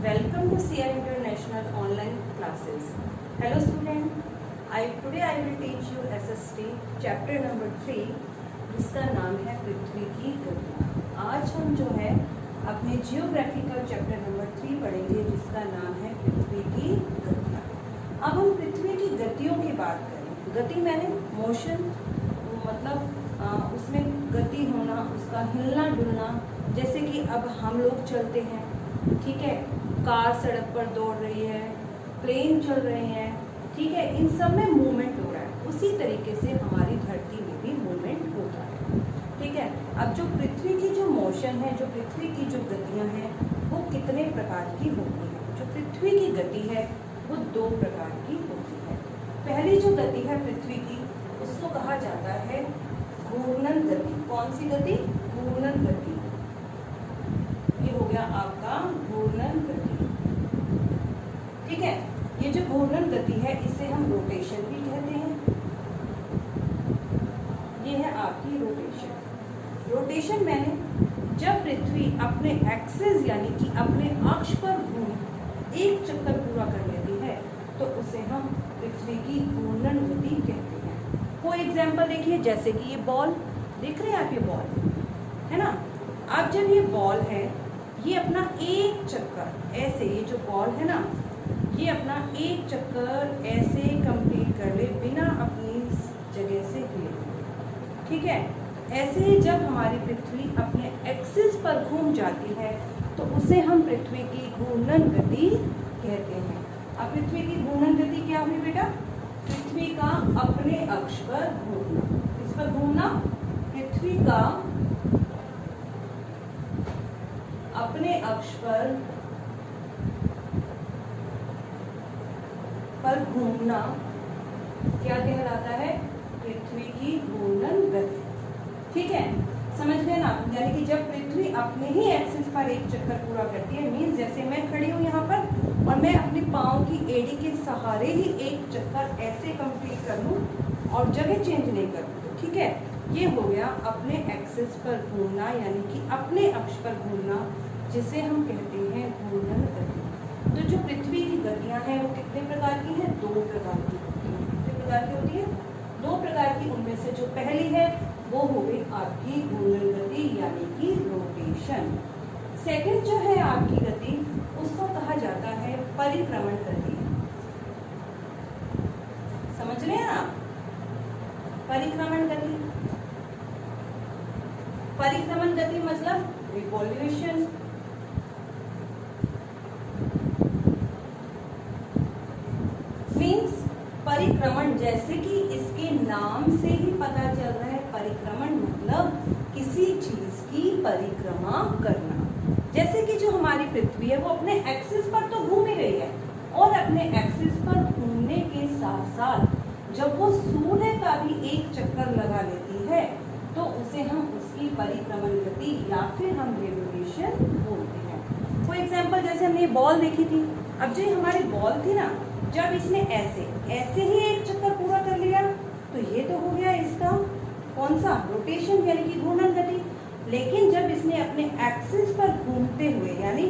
Welcome to CR International online classes. Hello student. Today I will teach you SST chapter number 3 जिसका नाम है पृथ्वी की गतियाँ। आज हम जो है अपने जियोग्राफिकल चैप्टर नंबर 3 पढ़ेंगे जिसका नाम है पृथ्वी की गतियाँ। अब हम पृथ्वी की गतियों की बात करें। गति मैंने मोशन मतलब उसमें गति होना, उसका हिलना डुलना, जैसे कि अब हम लोग चलते हैं, ठीक है, कार सड़क पर दौड़ रही है, प्लेन चल रहे हैं, ठीक है, इन सब में मूवमेंट हो रहा है। उसी तरीके से हमारी धरती में भी मूवमेंट होता है, ठीक है। अब जो पृथ्वी की जो मोशन है, जो पृथ्वी की जो गतियां हैं, वो कितने प्रकार की होती हैं? जो पृथ्वी की गति है वो 2 प्रकार की होती है। पहली जो गति है पृथ्वी की, उसको कहा जाता है घूर्णन गति। कौन सी गति? घूर्णन गति। ये हो गया आपका घूर्णन गति, ठीक है। ये जो घूर्णन गति है इसे हम रोटेशन भी कहते हैं। ये है आपकी रोटेशन। रोटेशन मैंने जब पृथ्वी अपने एक्सिस यानी कि अपने अक्ष पर एक चक्कर पूरा कर लेती है तो उसे हम पृथ्वी की घूर्णन गति कहते हैं। फॉर एग्जाम्पल देखिए, जैसे कि ये बॉल देख रहे हैं आप, ये बॉल है ना। अब जब ये बॉल है, ये अपना एक चक्कर ऐसे, ये जो बॉल है ना, ये अपना एक चक्कर ऐसे कंप्लीट कर ले बिना अपनी जगह से हिले, ठीक है। ऐसे ही जब हमारी पृथ्वी अपने एक्सिस पर घूम जाती है तो उसे हम पृथ्वी की घूर्णन गति कहते हैं। अब पृथ्वी की घूर्णन गति क्या हुई बेटा? पृथ्वी का अपने अक्ष पर घूमना। किस पर घूमना? पृथ्वी का अपने अक्ष पर घूमना क्या कहलाता है? पृथ्वी की घूर्णन गति, ठीक है। समझ गए ना? यानी कि जब पृथ्वी अपने ही एक्सिस पर एक चक्कर पूरा करती है, मीन्स जैसे मैं खड़ी हूँ यहाँ पर और मैं अपने पाँव की एड़ी के सहारे ही एक चक्कर ऐसे कंप्लीट कर लूँ और जगह चेंज नहीं कर दूँ, ठीक है। ये हो गया अपने एक्सिस पर घूमना यानी कि अपने अक्ष पर घूमना, जिसे हम कहते हैं घूर्णन गति। तो जो पृथ्वी की गतियाँ हैं वो कितने प्रकार की हैं? 2 प्रकार की होती हैं। कितने प्रकार की होती है? 2 प्रकार की। उनमें से जो पहली है वो हो गई आपकी घूर्णन गति यानी कि रोटेशन। सेकंड जो है आपकी गति, उसको कहा जाता है परिक्रमण गति। समझ रहे हैं आप? परिक्रमण गति। परिक्रमण गति मतलब रिवॉल्यूशन। मीन्स परिक्रमण, जैसे कि इसके नाम से ही पता चल रहा है, परिक्रमण मतलब किसी चीज की परिक्रमा करना। जैसे कि जो हमारी पृथ्वी है वो अपने एक्सिस पर तो घूम ही रही है और अपने एक्सिस पर घूमने के साथ साथ जब वो सूर्य का भी एक चक्कर लगा लेती है तो उसे हम उसकी परिक्रमण गति या फिर हम रेवोल्यूशन बोलते हैं। फॉर एग्जाम्पल जैसे हमने बॉल देखी थी, अब जो हमारी बॉल थी ना, जब इसने ऐसे ही एक चक्कर पूरा कर लिया तो ये तो हो गया इसका कौन सा? रोटेशन यानी कि घूर्णन गति। लेकिन जब इसने अपने एक्सिस पर घूमते हुए यानी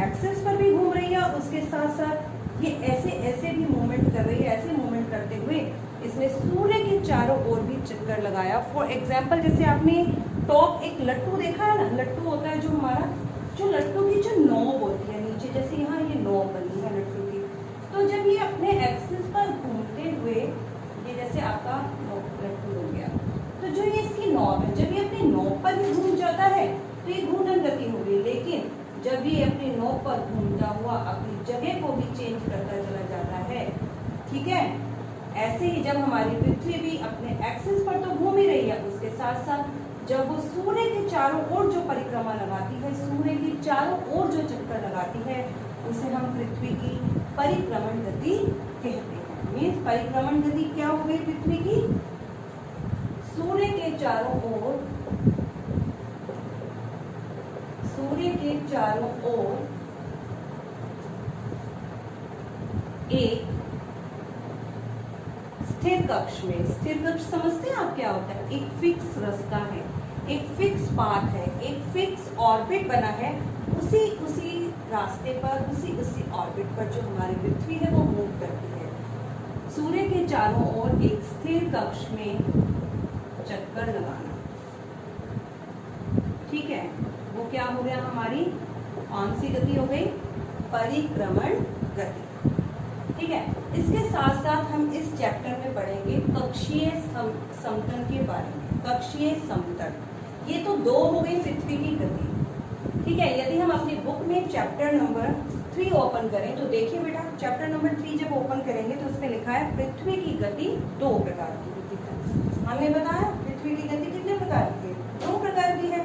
एक्सिस पर भी घूम रही है और उसके साथ साथ ये ऐसे भी मूवमेंट कर रही है, ऐसे मूवमेंट करते हुए इसने सूर्य के चारों ओर भी चक्कर लगाया। फॉर एग्जाम्पल जैसे आपने टॉप एक लट्टू देखा है ना, लट्टू होता है जो हमारा, जो लट्टू की जो नोब होती है नीचे, जैसे यहाँ ये नोब बनी है लट्टू की, तो जब ये अपने एक्सिस पर घूमते हुए ये जैसे आपका लट्टू हो गया, तो जो ये इसकी नॉब है, जब ये अपनी नॉब पर भी घूम जाता है तो ये घूर्णन गति हो गई। लेकिन जब ये अपनी नॉब पर घूमता हुआ अपनी जगह को भी चेंज करता चला जाता है, ठीक है। ऐसे ही जब हमारी पृथ्वी भी अपने एक्सिस पर तो घूम ही रही है, उसके साथ साथ जब वो सूर्य के चारों ओर जो परिक्रमा लगाती है, सूर्य के चारों ओर जो चक्कर लगाती है, उसे हम पृथ्वी की परिक्रमण गति कहते हैं। मीन्स परिक्रमण गति क्या हो गई पृथ्वी की? सूर्य के चारों ओर एक स्थिर कक्ष में, स्थिर कक्ष समझते हैं आप क्या होता है? एक फिक्स रास्ता है, एक फिक्स पाथ है, एक फिक्स ऑर्बिट बना है, उसी रास्ते पर, उसी ऑर्बिट पर जो हमारी पृथ्वी है वो मूव करती है। सूर्य के चारों ओर एक स्थिर कक्ष में चक्कर लगाना, ठीक है, वो क्या हो गया हमारी कौन सी गति हो गई? परिक्रमण गति, ठीक है। इसके साथ साथ हम इस चैप्टर में पढ़ेंगे कक्षीय समतल के बारे में। कक्षीय समतल, ये तो 2 हो गई पृथ्वी की गति, ठीक है। यदि हम अपनी बुक में चैप्टर नंबर 3 ओपन करें तो देखिए बेटा, चैप्टर नंबर 3 जब ओपन करेंगे तो उसमें लिखा है पृथ्वी की गति 2 प्रकार की होती है। हमने बताया पृथ्वी की गति कितने प्रकार की है? 2 प्रकार की है।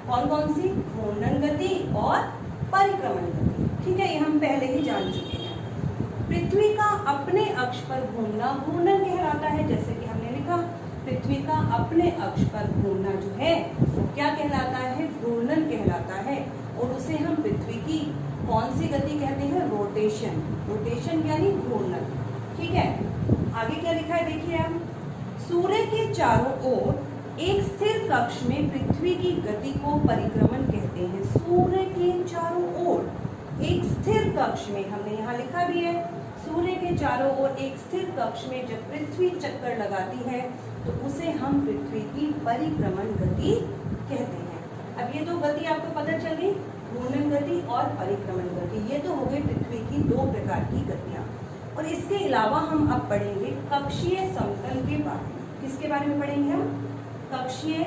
कौन कौन सी? घूर्णन गति और परिक्रमण गति, ठीक है, ये हम पहले ही जान चुके हैं। पृथ्वी का अपने अक्ष पर घूमना घूर्णन कहलाता है, जैसे कि हमने लिखा पृथ्वी का अपने अक्ष पर घूमना जो है वो क्या कहलाता है? घूर्णन कहलाता है। और उसे हम पृथ्वी की कौन सी गति कहते हैं? रोटेशन। रोटेशन यानी घूर्णन, ठीक है। आगे क्या लिखा है देखिए आप, सूर्य के चारों ओर एक स्थिर कक्ष में पृथ्वी की गति को परिक्रमण कहते हैं। सूर्य के चारों ओर एक स्थिर कक्ष में, हमने यहाँ लिखा भी है, सूर्य के चारों ओर एक स्थिर कक्ष में जब पृथ्वी चक्कर लगाती है तो उसे हम पृथ्वी की परिक्रमण गति कहते हैं। अब ये 2 गति आपको पता चल गई, घूर्णन गति और परिक्रमण गति। ये तो हो गई पृथ्वी की 2 प्रकार की गतियां। और इसके अलावा हम अब पढ़ेंगे कक्षीय समतल के बारे में। किसके बारे में पढ़ेंगे हम? कक्षीय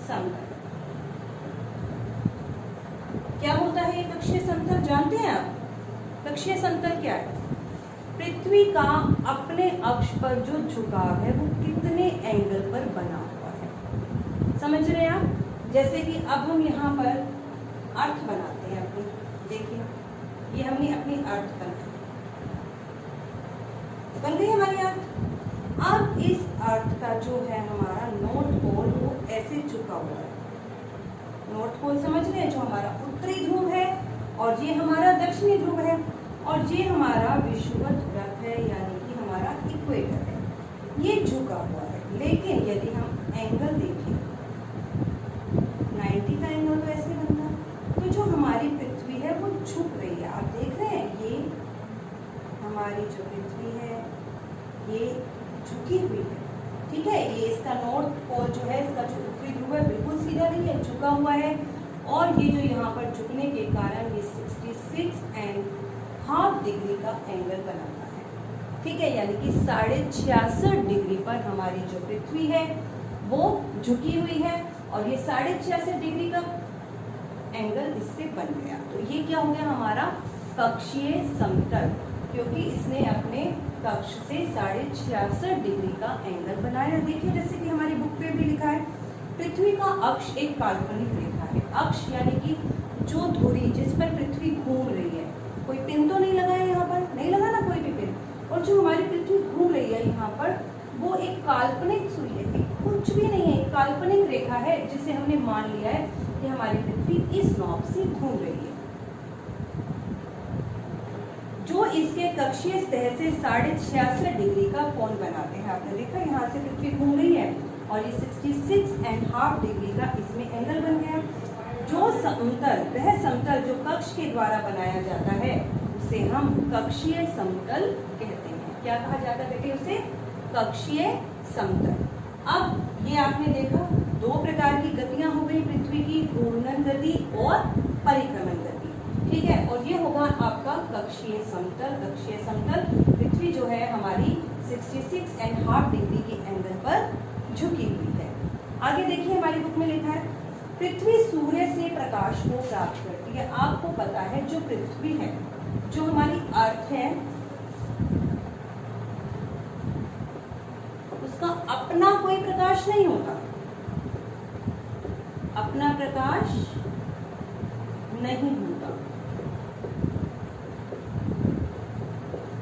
समतल। क्या होता है ये कक्षीय समतल, जानते हैं आप? कक्षीय समतल क्या है? पृथ्वी का अपने अक्ष पर जो झुकाव है वो कितने एंगल पर बना हुआ है, समझ रहे हैं आप? जैसे कि अब हम यहाँ पर अर्थ बनाते हैं अपनी, देखिए ये हमने अपनी अर्थ बन गई हमारी अर्थ। अब इस अर्थ का जो है हमारा नॉर्थ पोल वो ऐसे झुका हुआ है। नॉर्थ पोल समझ रहे हैं, जो हमारा उत्तरी ध्रुव है और ये हमारा दक्षिणी ध्रुव है और ये हमारा विषुवत वृत्त है, यानी कि हमारा इक्वेटर है, ये झुका हुआ है। लेकिन यदि हम एंगल देखें 90 का एंगल तो ऐसे बनता है, तो जो हमारी पृथ्वी है वो झुक रही है। आप देख रहे हैं ये हमारी जो पृथ्वी है ये झुकी हुई है, ठीक है। ये इसका नॉर्थ पोल जो है, इसका जो उत्तरी ध्रुव है बिल्कुल सीधा नहीं है, झुका हुआ है। और ये जो यहाँ पर झुकने के कारण ये 66.5 डिग्री का एंगल बनाता है, ठीक है, यानी कि 66.5 डिग्री पर हमारी जो पृथ्वी है वो झुकी हुई है और ये 66.5 डिग्री का एंगल इससे बन गया। तो ये क्या हो गया हमारा कक्षीय समतल, क्योंकि इसने अपने कक्ष से 66.5 डिग्री का एंगल बनाया। देखिए जैसे कि हमारी बुक पे भी लिखा है, पृथ्वी का अक्ष एक काल्पनिक रेखा है। अक्ष यानी कि जो धुरी जिस पर पृथ्वी घूम रही है, कोई पिन तो नहीं लगा है यहाँ पर, नहीं लगा ना कोई भी पिन, और जो हमारी पृथ्वी घूम रही है यहाँ पर वो एक काल्पनिक सुई है, कुछ भी नहीं है, एक काल्पनिक रेखा है जिसे हमने मान लिया है कि हमारी पृथ्वी इस नॉब से घूम रही है, जो इसके कक्षीय सतह से 66.5 डिग्री का कोण बनाते हैं। आपने देखा यहाँ से पृथ्वी घूम रही है और ये 66.5 डिग्री का इसमें एंगल बन गया। जो समतल, वह समतल जो कक्ष के द्वारा बनाया जाता है उसे हम कक्षीय समतल कहते हैं। क्या कहा जाता है बेटे उसे? कक्षीय समतल। अब ये आपने देखा 2 प्रकार की गतियां हो गई पृथ्वी की, घूर्णन गति और परिक्रमण गति, ठीक है। और ये होगा आपका कक्षीय समतल। कक्षीय समतल पृथ्वी जो है हमारी 66.5 डिग्री के एंगल पर झुकी हुई है। आगे देखिए हमारी बुक में लिखा है, पृथ्वी सूर्य से प्रकाश को प्राप्त करती है। आपको पता है जो पृथ्वी है, जो हमारी अर्थ है, उसका अपना कोई प्रकाश नहीं होता, अपना प्रकाश नहीं होता।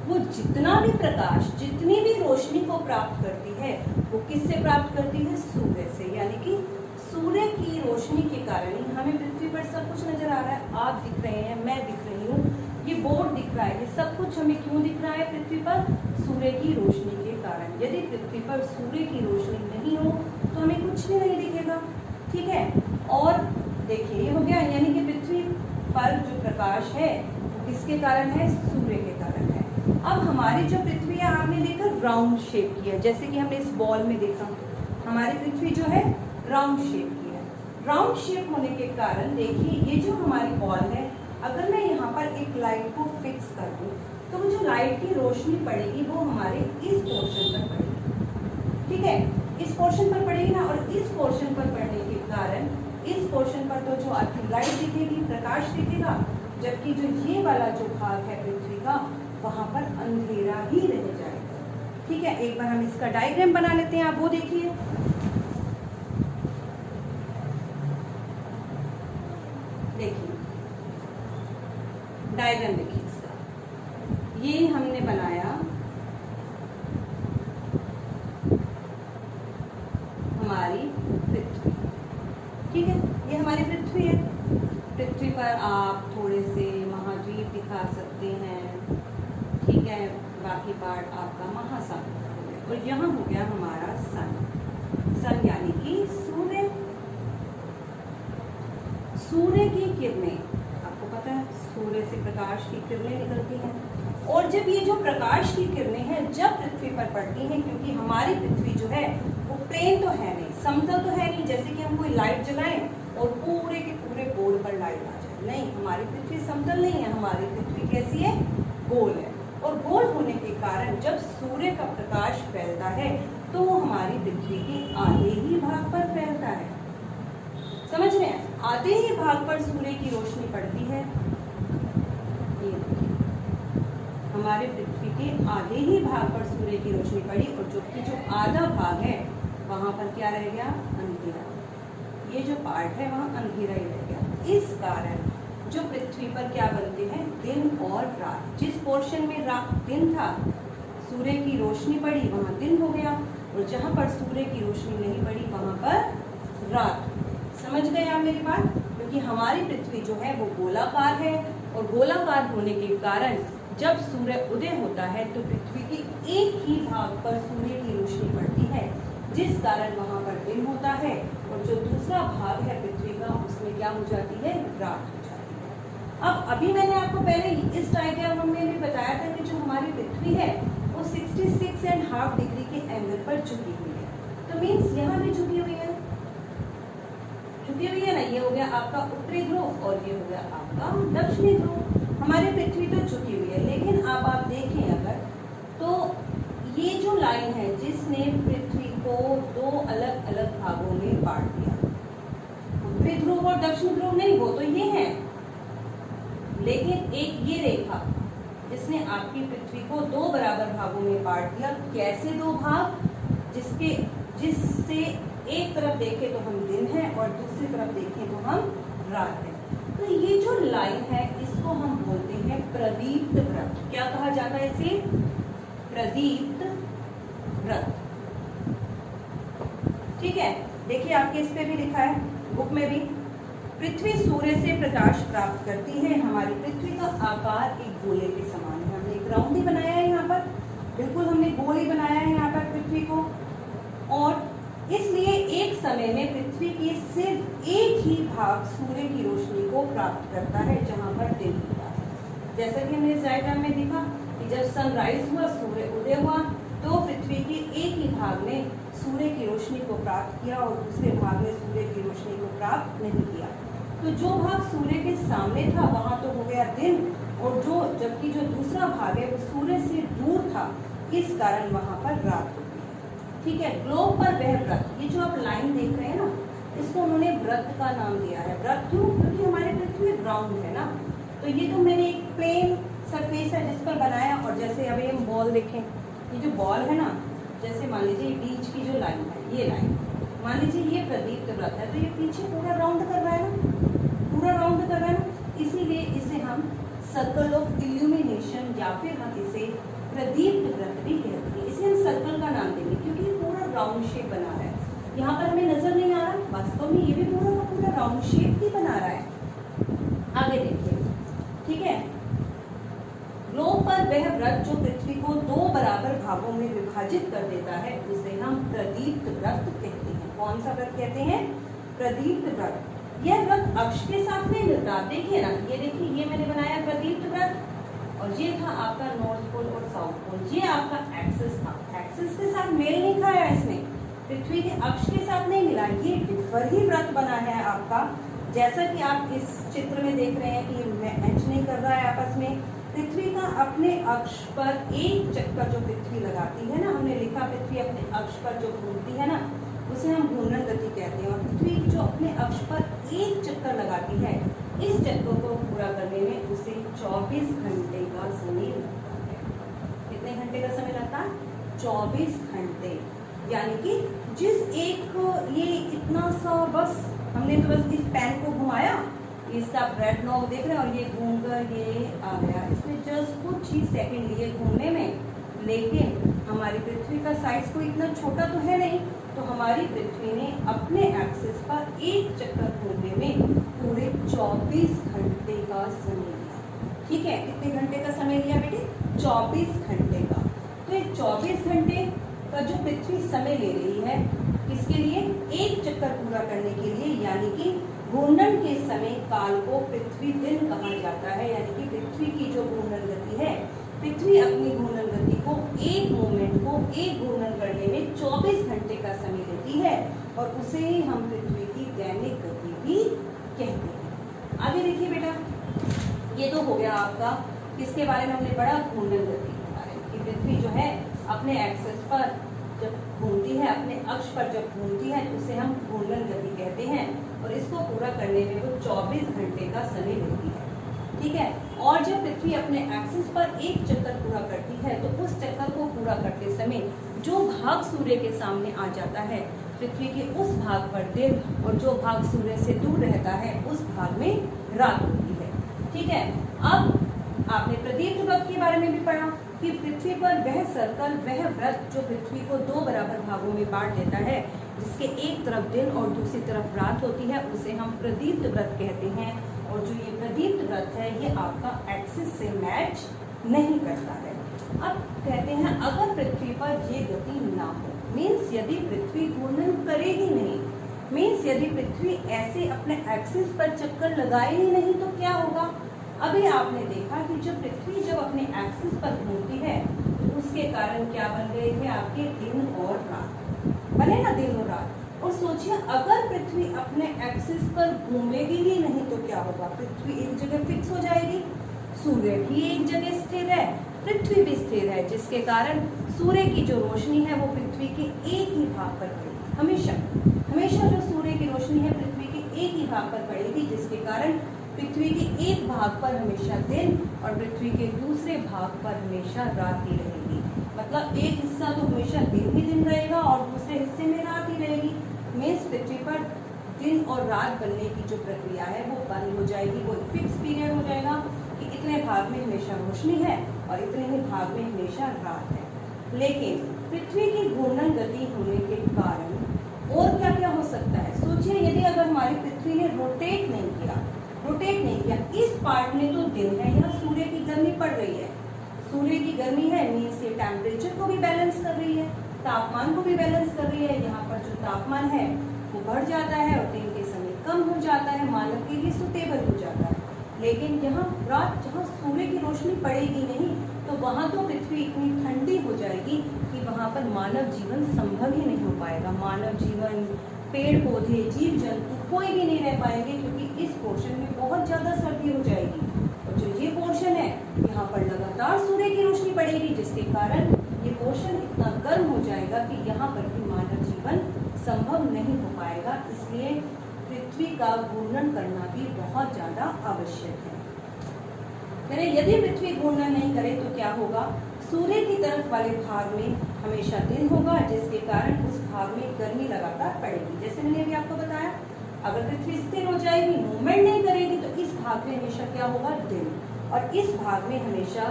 वो जितना भी प्रकाश, जितनी भी रोशनी को प्राप्त करती है वो किससे प्राप्त करती है? सूर्य से। यानी कि सूर्य की रोशनी के कारण ही हमें पृथ्वी पर सब कुछ नजर आ रहा है। आप दिख रहे हैं, मैं दिख रही हूँ, ये बोर्ड दिख रहा है, ये सब कुछ हमें क्यों दिख रहा है पृथ्वी पर? सूर्य की रोशनी के कारण। यदि पृथ्वी पर सूर्य की रोशनी नहीं हो तो हमें कुछ भी नहीं दिखेगा, ठीक है। और देखिए ये हो गया, यानी कि पृथ्वी पर जो प्रकाश है वो किसके कारण है? सूर्य के कारण है। अब हमारी जो पृथ्वी है आपने देखा राउंड शेप की है, जैसे कि हमने इस बॉल में देखा हमारी पृथ्वी जो है राउंड शेप की है। राउंड शेप होने के कारण देखिए ये जो हमारी बॉल है, अगर मैं यहाँ पर एक लाइट को फिक्स कर दूँ तो वो जो लाइट की रोशनी पड़ेगी वो हमारे इस पोर्शन पर पड़ेगी, ठीक है, इस पोर्शन पर पड़ेगी ना। और इस पोर्शन पर पड़ने के कारण इस पोर्शन पर तो जो आपकी लाइट दिखेगी, प्रकाश दिखेगा, जबकि जो ये वाला जो भाग है पृथ्वी का वहां पर अंधेरा ही रह जाएगा, ठीक है। एक बार हम इसका डायग्राम बना लेते हैं, आप वो देखिए। देखिए डायग्राम देखिए इसका, ये हमने बनाया हमारी पृथ्वी, ठीक है, ये हमारी पृथ्वी है। पृथ्वी पर आप थोड़े से महाद्वीप दिखा सकते हैं, ठीक है, बाकी पार्ट आपका महासागर हो गया। और यहाँ हो गया हमारा सन, सन यानी कि सूर्य। सूर्य की किरणें, आपको पता है सूर्य से प्रकाश की किरणें निकलती हैं, और जब ये जो प्रकाश की किरणें हैं जब पृथ्वी पर पड़ती हैं, क्योंकि हमारी पृथ्वी जो है वो प्लेन तो है नहीं, समतल तो है नहीं, जैसे कि हम कोई लाइट जलाएं और पूरे के पूरे गोल पर लाइट आ जाए, नहीं, हमारी पृथ्वी समतल नहीं है, हमारी पृथ्वी कैसी है? गोल है। और गोल होने के कारण जब सूर्य का प्रकाश फैलता है तो वो हमारी पृथ्वी के आधे ही भाग पर फैलता है, समझ रहे हैं? आधे ही भाग पर सूर्य की रोशनी पड़ती है, ये हमारे पृथ्वी के आधे ही भाग पर सूर्य की रोशनी पड़ी, और जो आधा भाग है वहां पर क्या रह गया? अंधेरा। ये जो पार्ट है वहां अंधेरा ही रह गया। इस कारण जो पृथ्वी पर क्या बनते हैं? दिन और रात। जिस पोर्शन में दिन था, सूर्य की रोशनी पड़ी, वहां दिन हो गया, और जहां पर सूर्य की रोशनी नहीं पड़ी वहां पर रात। समझ गए आप मेरी बात? क्योंकि हमारी पृथ्वी जो है वो गोलाकार है, और गोलाकार होने के कारण जब सूर्य उदय होता है तो पृथ्वी के एक ही भाग पर सूर्य की रोशनी पड़ती है, जिस कारण वहां पर दिन होता है, और जो दूसरा भाग है पृथ्वी का उसमें क्या हो जाती है? रात हो जाती है। अब अभी मैंने आपको पहले इस डायग्राम में भी बताया था कि जो हमारी पृथ्वी है वो 66.5 डिग्री के एंगल पर झुकी हुई है, तो मीन्स यहाँ भी झुकी हुई है, झुकी हुई है ना। ये हो गया आपका उत्तरी ध्रुव और ये हो गया आपका दक्षिणी ध्रुव। हमारी पृथ्वी तो झुकी हुई है, लेकिन अब आप देखें अगर तो ये जो लाइन है जिसने पृथ्वी को दो अलग अलग भागों में बांट दिया, उत्तरी ध्रुव और दक्षिण ध्रुव नहीं, वो तो ये है, लेकिन एक ये रेखा जिसने आपकी पृथ्वी को दो बराबर भागों में बांट दिया। कैसे दो भाग? जिससे एक तरफ देखें तो हम दिन है और दूसरी तरफ देखें तो हम रात है। तो ये जो लाइन है इसको हम बोलते हैं प्रदीप्त वृत्त। क्या कहा जाता है इसे? प्रदीप्त वृत्त, ठीक है। देखिए आपके इस पे भी लिखा है बुक में भी, पृथ्वी सूर्य से प्रकाश प्राप्त करती है। हमारी पृथ्वी का आकार एक गोले के समान है। हमने एक राउंड ही बनाया है यहाँ पर, बिल्कुल हमने गोल ही बनाया है यहाँ पर पृथ्वी को, और इसलिए एक समय में पृथ्वी के सिर्फ एक ही भाग सूर्य की रोशनी को प्राप्त करता है जहाँ पर दिन होता है। जैसा कि हमने इस डायग्राम में देखा कि जब सनराइज हुआ, सूर्य उदय हुआ, तो पृथ्वी के एक ही भाग ने सूर्य की रोशनी को प्राप्त किया और दूसरे भाग ने सूर्य की रोशनी को प्राप्त नहीं किया। तो जो भाग सूर्य के सामने था वहां तो हो गया दिन, और जबकि जो दूसरा भाग है वो सूर्य से दूर था, इस कारण वहां पर रात होती है, ठीक है। ग्लोब पर वह वृत्त, ये जो आप लाइन देख रहे हैं ना, इसको उन्होंने वृत्त का नाम दिया है। वृत्त क्यों? क्योंकि हमारी पृथ्वी राउंड है ना, तो ये तो मैंने एक प्लेन सरफेस है जिस पर बनाया। और जैसे अभी हम बॉल देखें, ये जो बॉल है ना, जैसे मान लीजिए बीच की जो लाइन है, ये लाइन मान लीजिए ये प्रदीप्त वृत्त है, तो ये पीछे पूरा राउंड कर रहा है ना, पूरा राउंड कर रहा है ना, इसीलिए इसे हम सर्कल ऑफ इल्यूमिनेशन या फिर हम इसे प्रदीप्त वृत्त भी कहते हैं। इसे हम सर्कल का नाम देंगे क्योंकि पूरा राउंड शेप बना रहा है। यहाँ पर हमें नजर नहीं आ रहा, वास्तव में ये भी पूरा का पूरा राउंड शेप ही बना रहा है। आगे देखिए, ठीक है। ग्लोब पर वह वृत्त जो पृथ्वी को दो बराबर भागों में विभाजित कर देता है उसे हम प्रदीप्त वृत्त कहते हैं। कौन सा वृत्त कहते हैं? प्रदीप्त वृत्त। यह व्रत अक्ष के साथ नहीं मिलता। देखिए ना, ये देखिए, ये मैंने बनाया प्रदीप्त व्रत और ये था आपका नॉर्थ पोल और साउथ पोल, ये आपका एक्सिस था। एक्सिस के साथ मेल नहीं खाया इसने, पृथ्वी के अक्ष के साथ नहीं मिला, ये डिफर ही व्रत बना है आपका। जैसा कि आप इस चित्र में देख रहे हैं कि मैच नहीं कर रहा है आपस में। पृथ्वी का अपने अक्ष पर एक चक्कर जो पृथ्वी लगाती है ना, हमने लिखा पृथ्वी अपने अक्ष पर जो घूमती है ना, उसे हम घूर्णन गति कहते हैं। और पृथ्वी जो अपने अक्ष पर एक चक्कर लगाती है, इस चक्कर को पूरा करने में उसे 24 घंटे का समय लगता है। कितने घंटे का समय लगता है? 24 घंटे। यानी कि जिस एक ये इतना सा, बस हमने तो बस इस पेन को घुमाया, इसका रेड नॉब देख रहे हैं, और ये घूमकर ये आ गया। इसमें जस्ट कुछ ही सेकंड लिए घूमने में, लेकिन हमारी पृथ्वी का साइज कोई इतना छोटा तो है नहीं, तो हमारी पृथ्वी ने अपने एक्सिस पर एक चक्कर घूमने में पूरे 24 घंटे का समय लिया। ठीक है, कितने घंटे का समय लिया बेटे? 24 घंटे का। तो ये 24 घंटे का जो पृथ्वी समय ले रही है, किसके लिए? एक चक्कर पूरा करने के लिए, यानी कि घूर्णन के समय काल को पृथ्वी दिन कहा जाता है। यानी कि पृथ्वी की जो घूर्णन गति है, पृथ्वी अपनी घूर्णन गति को, एक मूवमेंट को एक घूर्णन करने में 24 घंटे का समय लेती है, और उसे ही हम पृथ्वी की दैनिक गति भी कहते हैं। आगे देखिए बेटा, ये तो हो गया आपका किसके बारे में हमने पढ़ा? घूर्णन गति के बारे में, कि पृथ्वी जो है अपने एक्सिस पर जब घूमती है, अपने अक्ष पर जब घूमती है, तो उसे हम घूर्णन गति कहते हैं, और इसको पूरा करने में वो 24 घंटे का समय लेती है। ठीक है, और जब पृथ्वी अपने एक्सिस पर एक चक्कर पूरा करती है, तो उस चक्कर को पूरा करते समय जो भाग सूर्य के सामने आ जाता है, पृथ्वी के उस भाग पर दिन, और जो भाग सूर्य से दूर रहता है उस भाग में रात होती है। ठीक है, अब आपने प्रदीप्त व्रत के बारे में भी पढ़ा कि पृथ्वी पर वह सर्कल, वह व्रत जो पृथ्वी को 2 बराबर भागों में बांट देता है, जिसके एक तरफ दिन और दूसरी तरफ रात होती है, उसे हम प्रदीप्त व्रत कहते हैं। और जो ये प्रदीप्त व्रत है, ये आपका एक्सिस से मैच नहीं करता है। अब कहते हैं अगर पृथ्वी पर ये गति ना हो, मीन्स यदि पृथ्वी घूर्णन करेगी नहीं, मीन्स यदि पृथ्वी ऐसे अपने एक्सिस पर चक्कर लगाए ही नहीं, तो क्या होगा? अभी आपने देखा कि जब पृथ्वी जब अपने एक्सिस पर घूमती है, तो उसके कारण क्या बन गए थे आपके? दिन और रात बने ना, दिन और रात। और सोचिए अगर पृथ्वी अपने एक्सिस पर घूमेगी ही नहीं तो क्या होगा? पृथ्वी एक जगह फिक्स हो जाएगी, सूर्य भी एक जगह स्थिर है, पृथ्वी भी स्थिर है, जिसके कारण सूर्य की जो रोशनी है वो पृथ्वी के एक ही भाग पर पड़ेगी। हमेशा हमेशा जो सूर्य की रोशनी है पृथ्वी के एक ही भाग पर पड़ेगी, जिसके कारण पृथ्वी के एक भाग पर हमेशा दिन और पृथ्वी के दूसरे भाग पर हमेशा रात ही रहेगी। मतलब एक हिस्सा तो हमेशा दिन ही दिन रहेगा और दूसरे हिस्से में रात ही रहेगी। मीन्स पृथ्वी पर दिन और रात बनने की जो प्रक्रिया है वो बंद हो जाएगी, वो फिक्स पीरियड हो जाएगा कि इतने भाग में हमेशा रोशनी है और इतने ही भाग में हमेशा रात है। लेकिन पृथ्वी की घूर्णन गति होने के कारण और क्या क्या हो सकता है? सोचिए यदि अगर हमारी पृथ्वी ने रोटेट नहीं किया, इस पार्ट में तो दिन है, यहाँ सूर्य की गर्मी पड़ रही है, सूर्य की गर्मी है मीन्स ये टेम्परेचर को भी बैलेंस कर रही है, तापमान को भी बैलेंस कर रही है। यहाँ पर जो तापमान है वो बढ़ जाता है और दिन के समय कम हो जाता है, मानव के लिए सुटेबल हो जाता है। लेकिन यहाँ रात, जहाँ सूर्य की रोशनी पड़ेगी नहीं, तो वहाँ तो पृथ्वी इतनी ठंडी हो जाएगी कि वहाँ पर मानव जीवन संभव ही नहीं हो पाएगा। मानव जीवन, पेड़ पौधे, जीव जंतु कोई भी नहीं रह पाएंगे, क्योंकि इस पोर्शन में बहुत ज़्यादा सर्दी हो जाएगी। और जो ये पोर्शन है यहाँ पर लगातार सूर्य की रोशनी पड़ेगी, जिसके कारण ये पोर्शन इतना गर्म हो जाएगा कि यहाँ पर भी मानव जीवन संभव नहीं हो पाएगा। इसलिए पृथ्वी का घूर्णन करना भी बहुत ज़्यादा आवश्यक है। यदि पृथ्वी घूर्णन नहीं करे तो क्या होगा? सूर्य की तरफ वाले भाग में हमेशा दिन होगा, जिसके कारण उस भाग में गर्मी लगातार पड़ेगी। जैसे मैंने अभी आपको बताया, अगर पृथ्वी स्थिर हो जाएगी, मूवमेंट नहीं करेगी, तो इस भाग में हमेशा क्या होगा? दिन, और इस भाग में हमेशा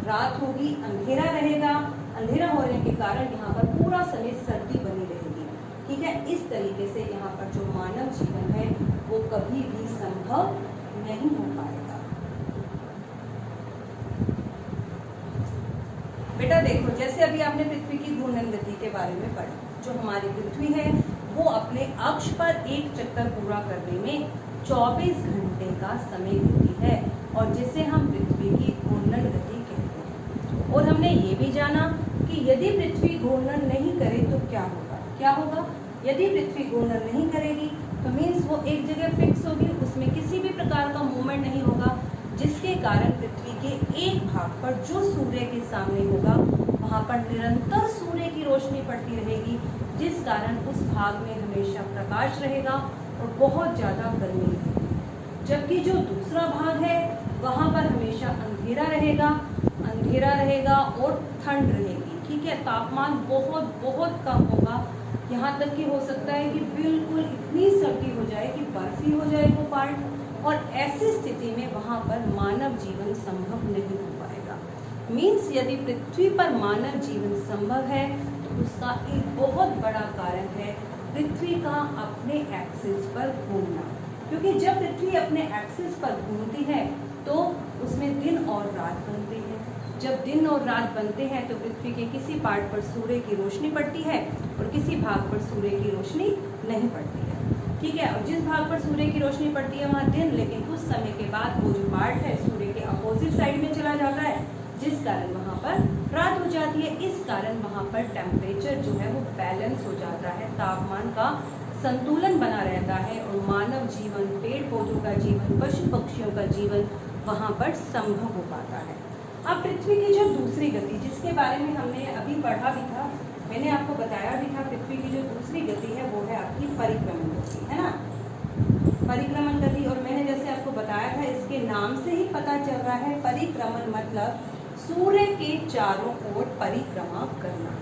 रात होगी, अंधेरा रहेगा। अंधेरा होने के कारण यहाँ पर पूरा समय सर्दी बनी रहेगी। ठीक है, इस तरीके से यहाँ पर जो मानव जीवन है वो कभी भी संभव नहीं हो पाएगा। बेटा देखो, जैसे अभी आपने पृथ्वी की घूर्णन गति के बारे में पढ़ा, जो हमारी पृथ्वी है वो अपने अक्ष पर एक चक्कर पूरा करने में 24 घंटे का समय लेती है और जिसे हम पृथ्वी की घूर्णन गति कहते हैं। और हमने ये भी जाना कि यदि पृथ्वी घूर्णन नहीं करे तो क्या होगा। क्या होगा? यदि पृथ्वी घूर्णन नहीं करेगी तो मीन्स वो एक जगह फिक्स होगी, उसमें किसी भी प्रकार का मूवमेंट नहीं होगा, जिसके कारण पृथ्वी के एक भाग पर जो सूर्य के सामने होगा वहाँ पर निरंतर सूर्य की रोशनी पड़ती रहेगी, जिस कारण उस भाग में हमेशा प्रकाश रहेगा और बहुत ज़्यादा गर्मी रहेगी। जबकि जो दूसरा भाग है वहाँ पर हमेशा अंधेरा रहेगा और ठंड रहेगी। ठीक है, तापमान बहुत बहुत कम होगा, यहाँ तक कि हो सकता है कि बिल्कुल इतनी सर्दी हो जाए कि बर्फ ही हो जाए वो पार्ट, और ऐसी स्थिति में वहाँ पर मानव जीवन संभव नहीं हो पाएगा। मीन्स यदि पृथ्वी पर मानव जीवन संभव है तो उसका एक बहुत बड़ा कारण है पृथ्वी का अपने एक्सिस पर घूमना। क्योंकि जब पृथ्वी अपने एक्सिस पर घूमती है तो उसमें दिन और रात बनते हैं। जब दिन और रात बनते हैं तो पृथ्वी के किसी पार्ट पर सूर्य की रोशनी पड़ती है और किसी भाग पर सूर्य की रोशनी नहीं पड़ती है। ठीक है, और जिस भाग पर सूर्य की रोशनी पड़ती है वहाँ दिन, लेकिन कुछ समय के बाद वो जो पार्ट है सूर्य के अपोजिट साइड में चला जाता है, जिस कारण वहाँ पर रात हो जाती है। इस कारण वहाँ पर टेम्परेचर जो है वो बैलेंस हो जाता है, तापमान का संतुलन बना रहता है और मानव जीवन, पेड़ पौधों का जीवन, पशु पक्षियों का जीवन वहाँ पर संभव हो पाता है। अब पृथ्वी की जो दूसरी गति, जिसके बारे में हमने अभी पढ़ा भी था, मैंने आपको बताया भी था, पृथ्वी की जो दूसरी गति है वो है आपकी परिक्रमण गति, है ना, परिक्रमण गति। और मैंने जैसे आपको बताया था, इसके नाम से ही पता चल रहा है, परिक्रमण मतलब सूर्य के चारों ओर परिक्रमा करना।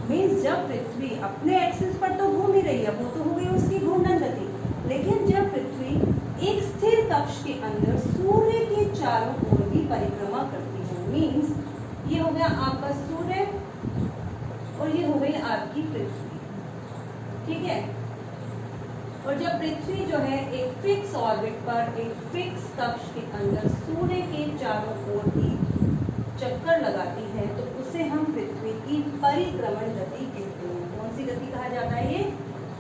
मीन्स जब पृथ्वी अपने एक्सिस पर तो घूम ही रही है, वो तो हो गई उसकी घूर्णन गति, लेकिन जब पृथ्वी एक स्थिर कक्ष के अंदर सूर्य के चारों ओर भी परिक्रमा करती है, मीन्स ये हो गया आपका सूर्य और ये हो गई आपकी पृथ्वी। ठीक है, और जब पृथ्वी जो है एक फिक्स ऑर्बिट पर, एक फिक्स कक्ष के अंदर सूर्य के चारों ओर भी चक्कर लगाती है तो उसे हम पृथ्वी की परिक्रमण गति कहते हैं। कौन सी गति कहा जाता है? ये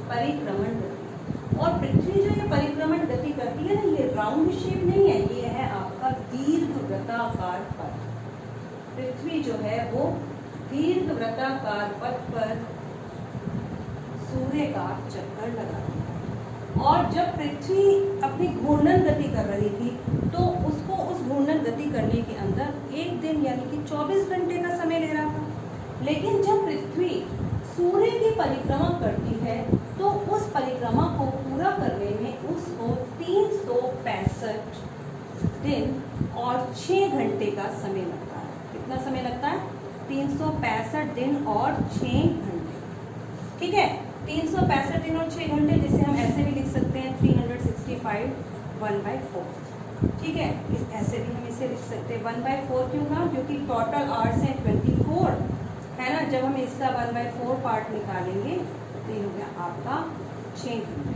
परिक्रमण गति। और पृथ्वी जो ये परिक्रमण गति करती है ना, ये राउंड शेप नहीं है, ये है आपका दीर्घवृत्ताकार पथ। पृथ्वी जो है वो दीर्घवृत्ताकार पथ पर सूर्य का चक्कर लगाती है। और जब पृथ्वी अपनी घूर्णन गति कर रही थी तो उसको उस घूर्णन गति करने के अंदर एक दिन यानी कि 24 घंटे का समय ले रहा था। लेकिन जब पृथ्वी सूर्य की परिक्रमा करती है तो उस परिक्रमा को पूरा करने में उसको 365 दिन और 6 घंटे का समय लगता है। कितना समय लगता है? 365 दिन और 6 घंटे। ठीक है, 365 दिन और 6 घंटे, जिसे हम ऐसे भी लिख सकते हैं 365 1/4। ठीक है, ऐसे भी हम इसे लिख सकते हैं 1/4। क्यों ना? क्योंकि टोटल आवर्स हैं 24, है ना। जब हम इसका 1/4 पार्ट निकालेंगे तो ये हो गया आपका 6 घंटे।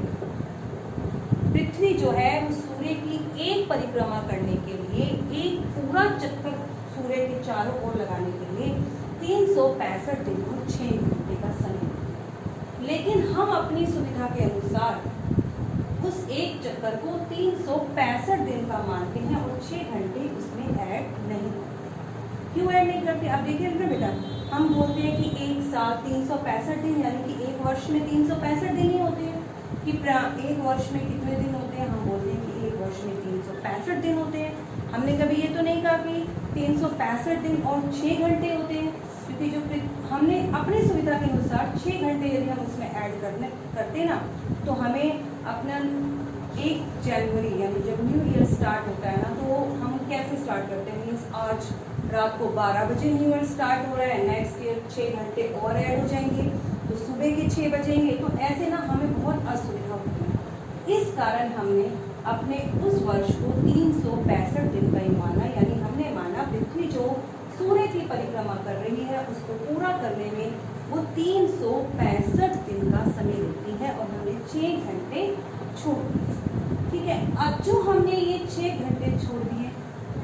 पृथ्वी जो है वो सूर्य की एक परिक्रमा करने के लिए, एक पूरा चक्कर सूर्य के चारों ओर लगाने के लिए 365 दिन और 6 घंटे का समय। लेकिन हम अपनी सुविधा के अनुसार उस एक चक्कर को 365 दिन का मानते हैं और 6 घंटे उसमें ऐड नहीं करते। क्यों ऐड नहीं करते? अब देखिए ना बेटा, हम बोलते हैं कि एक साल 365 दिन, यानी कि एक वर्ष में 365 दिन ही होते हैं। कि एक वर्ष में कितने दिन होते हैं? हम बोलते हैं कि एक वर्ष में 365 दिन होते हैं। हमने कभी ये तो नहीं कहा कि 365 दिन और 6 घंटे होते हैं, क्योंकि जो हमने अपनी सुविधा के अनुसार 6 घंटे यदि हम उसमें ऐड करते ना, तो हमें अपना 1 जनवरी यानी जब न्यू ईयर स्टार्ट होता है ना, तो हम कैसे स्टार्ट करते हैं? मीन्स आज रात को 12 बजे न्यू ईयर स्टार्ट हो रहा है, नेक्स्ट ईयर 6 घंटे और ऐड हो जाएंगे तो सुबह के 6 बजेंगे। तो ऐसे ना हमें बहुत असुविधा होती है। इस कारण हमने अपने उस वर्ष को 365 दिन का ही माना, यानी हमने माना पृथ्वी जो सूर्य की परिक्रमा कर रही है उसको पूरा करने में वो 365 दिन का समय लेती है और हमने 6 घंटे छोड़ दिए। ठीक है, अब जो हमने ये 6 घंटे छोड़ दिए,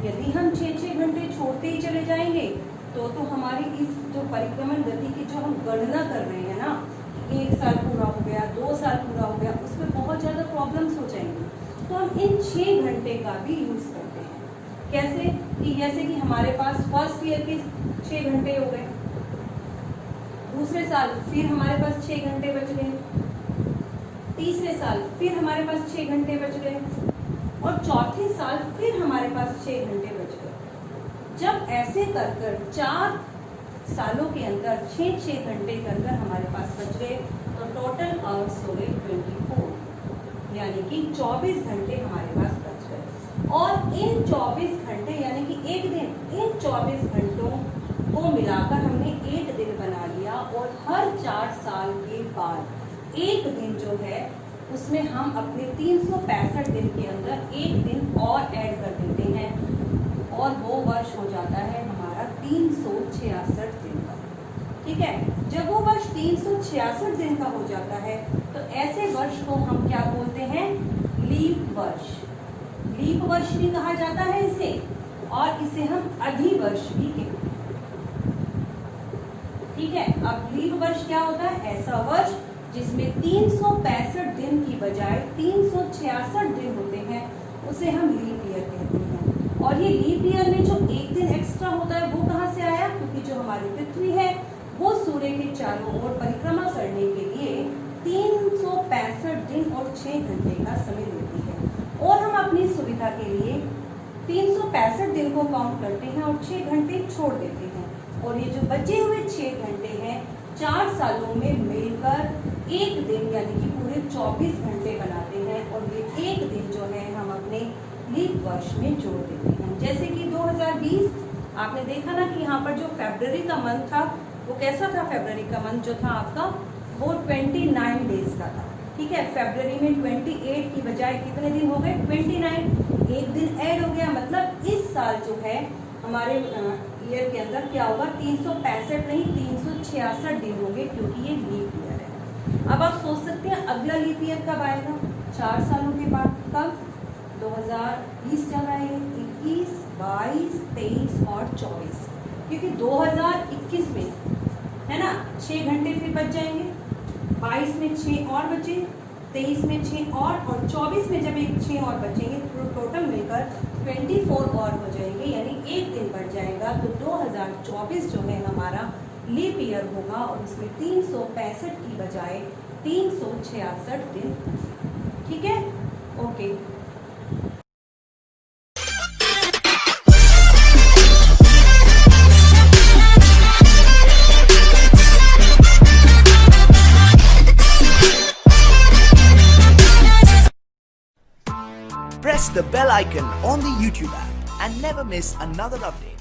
यदि हम 6 घंटे छोड़ते ही चले जाएंगे तो हमारी इस जो परिक्रमण गति की जो हम गणना कर रहे हैं ना, 1 साल पूरा हो गया, 2 साल पूरा हो गया, उसमें बहुत ज़्यादा प्रॉब्लम्स हो जाएंगी। तो हम इन 6 घंटे का भी यूज करते हैं। कैसे कि जैसे कि हमारे पास फर्स्ट ईयर के 6 घंटे हो गए, दूसरे साल फिर हमारे पास 6 घंटे बच गए, तीसरे साल फिर हमारे पास 6 घंटे बच गए, और चौथे साल फिर हमारे पास 6 घंटे बच गए। जब ऐसे कर कर 4 सालों के अंदर 6 घंटे कर कर हमारे पास बच गए, तो टोटल आवर्स हो गए 24, यानी कि 24 घंटे हमारे पास बच गए। और इन 24 घंटे यानी कि एक दिन, इन 24 घंटों को मिलाकर हमने एक दिन बना लिया, और हर 4 साल के बाद एक दिन जो है उसमें हम अपने 365 दिन के अंदर एक दिन और ऐड कर देते हैं, और वो वर्ष हो जाता है हमारा 366 दिन का। ठीक है, जब वो वर्ष 366 दिन का हो जाता है तो ऐसे वर्ष को हम क्या बोलते हैं? लीप वर्ष। लीप वर्ष भी कहा जाता है इसे, और इसे हम अधिवर्ष भी कहते हैं। ठीक है, अब लीप वर्ष क्या होता है? ऐसा वर्ष जिसमें 365 दिन की बजाय 366 दिन होते हैं, उसे हम लीप ईयर कहते हैं। और ये लीप ईयर में जो एक दिन एक्स्ट्रा होता है वो कहाँ से आया? क्योंकि जो हमारी पृथ्वी है वो सूर्य के चारों ओर परिक्रमा करने के लिए 365 दिन और 6 घंटे का समय लेती है, और हम अपनी सुविधा के लिए 365 दिन को काउंट करते हैं और 6 घंटे छोड़ देते हैं, और ये जो बचे हुए 6 घंटे हैं 4 सालों में मिलकर एक दिन यानी कि पूरे 24 घंटे बनाते हैं, और ये एक दिन जो है हम अपने लीप वर्ष में जोड़ देते हैं। जैसे कि 2020 आपने देखा ना कि यहाँ पर जो फरवरी का मंथ था वो कैसा था? फरवरी का मंथ जो था आपका वो 29 डेज का था। ठीक है, फरवरी में 28 की बजाय कितने दिन हो गए? 29, एक दिन ऐड हो गया। मतलब इस साल जो है हमारे ईयर के अंदर क्या होगा? 365 नहीं 366 दिन होंगे, क्योंकि ये लीप ईयर है। अब आप सोच सकते हैं अगला लीप ईयर कब आएगा? 4 सालों के बाद। कब? 2020 चल रहा है, 21, 22, 23 और 24, क्योंकि 2021 में है ना 6 घंटे फिर बच जाएंगे, 22 में 6 और बचे, 23 में 6 और 24 में जब एक 6 और बचेंगे तो टोटल मिलकर 24 और हो जाएंगे, यानी एक दिन बढ़ जाएगा। तो 2024 जो है हमारा लीप ईयर होगा, और इसमें 365 की बजाय 366 दिन। ठीक है, okay. Press the bell icon on the YouTube app and never miss another update.